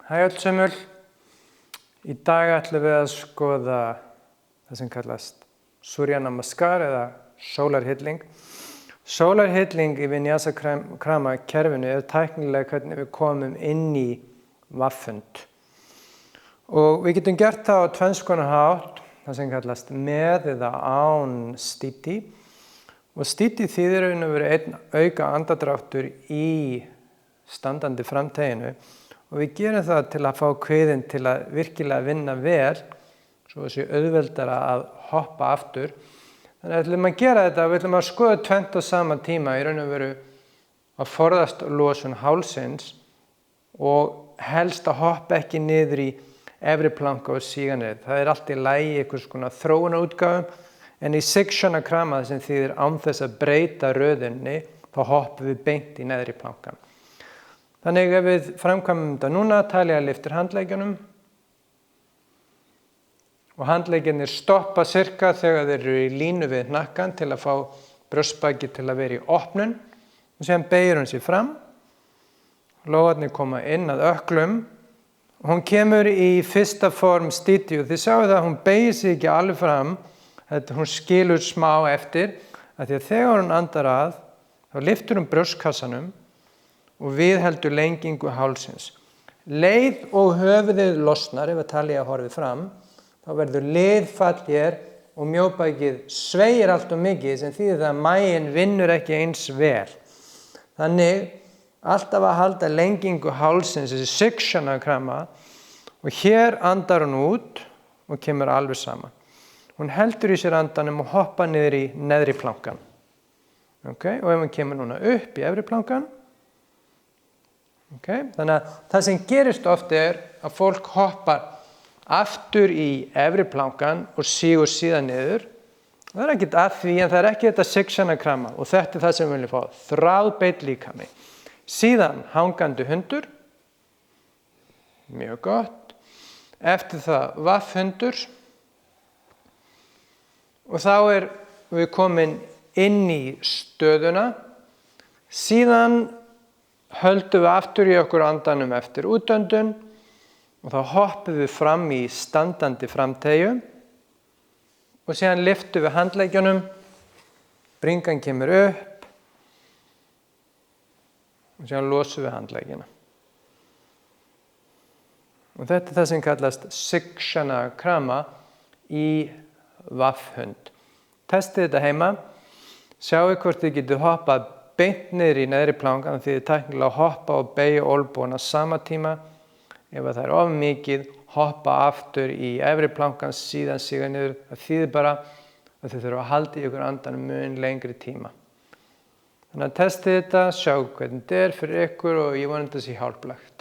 Hæ öllsömmul. Í dag ætlum við að skoða það sem kallast Surya Namaskar eða sólarhylling. Sólarhylling í Vinyasa Krama kerfinu er tæknilega hvernig við komum inn í vaffund. Og við getum gert það á tvenns konar hátt, það sem kallast með eða án sthiti. Og sthiti þýðir raun og veru einn auka andardráttur í standandi framteginu. Og við gerum það til að fá kviðinn til að virkilega vinna vel, svo þessi auðveldara að hoppa aftur. Þannig að við ætlum að gera þetta, við ætlum að skoða tvennt á sama tíma, í raun og veru að forðast losun hálsins og helst að hoppa ekki niður í efri planka og síga niður. Það er allt í lagi í einhvers konar þróunarútgáfum, en í Sikshana Krama sem þýðir án þess að breyta röðinni, þá hoppum við beint í neðri plankan. Þannig ef við framkvæmum þetta núna, Talía lyftir handleggjunum og handleggjarnir stoppa cirka þegar þeir eru í línu við hnakkann til að fá brjóstbakið til að vera í opnun og síðan beygir hún sig fram. Lófarnir koma inn að ökklum. Hún kemur í fyrsta form sthiti og þið sjáu það að hún beygir sig ekki alveg fram, hún skilur smá eftir, af því að þegar hún andar að, þá lyftur hún brjóstkassanum og viðheldur lengingu hálsins. Leið og höfuðið losnar, ef að Talía horfið fram, þá verður liðfall hér og mjóbakið sveigir allt of mikið sem þýðir að maginn vinnur ekki eins vel. Þannig alltaf að halda lengingu hálsins, þessi Sikshana Krama, og hér andar hún út og kemur alveg saman. Hún heldur í sér andanum og hoppar niður í neðri plankan. Okay? Og ef hún kemur núna upp í efri plankan, þannig að það sem gerist oft er að fólk hoppar aftur í efri plankan og sígur síðan niður. Það er ekkert að því, en það er ekki þetta Sikshana Krama og þetta er það sem við viljum fá, þráðbeitt líkami. Síðan hangandi hundur, mjög gott. Eftir það vaffhundur og þá er við komin inn í stöðuna. Síðan höldum við aftur í okkur andanum eftir útöndun og þá hoppum við fram í standandi framteygju og síðan lyftum við handleggjunum, bringan kemur upp og síðan losum við handleggjuna. Og þetta er það sem kallast Sikshana Krama í vaffhund. Testið þetta heima, sjáu hvort þið getið hoppað beint niður í neðri plankan því þið tæknilega að hoppa og beygja olnbogana sama tíma. Ef það er of mikið, hoppa aftur í efri plankan, síðan síga niður. Það þýðir bara að þið þurfa að halda í ykkur andanum mun lengri tíma. Þannig að testið þetta, sjá hvernig þetta er fyrir ykkur og ég vona þetta sé hjálplegt.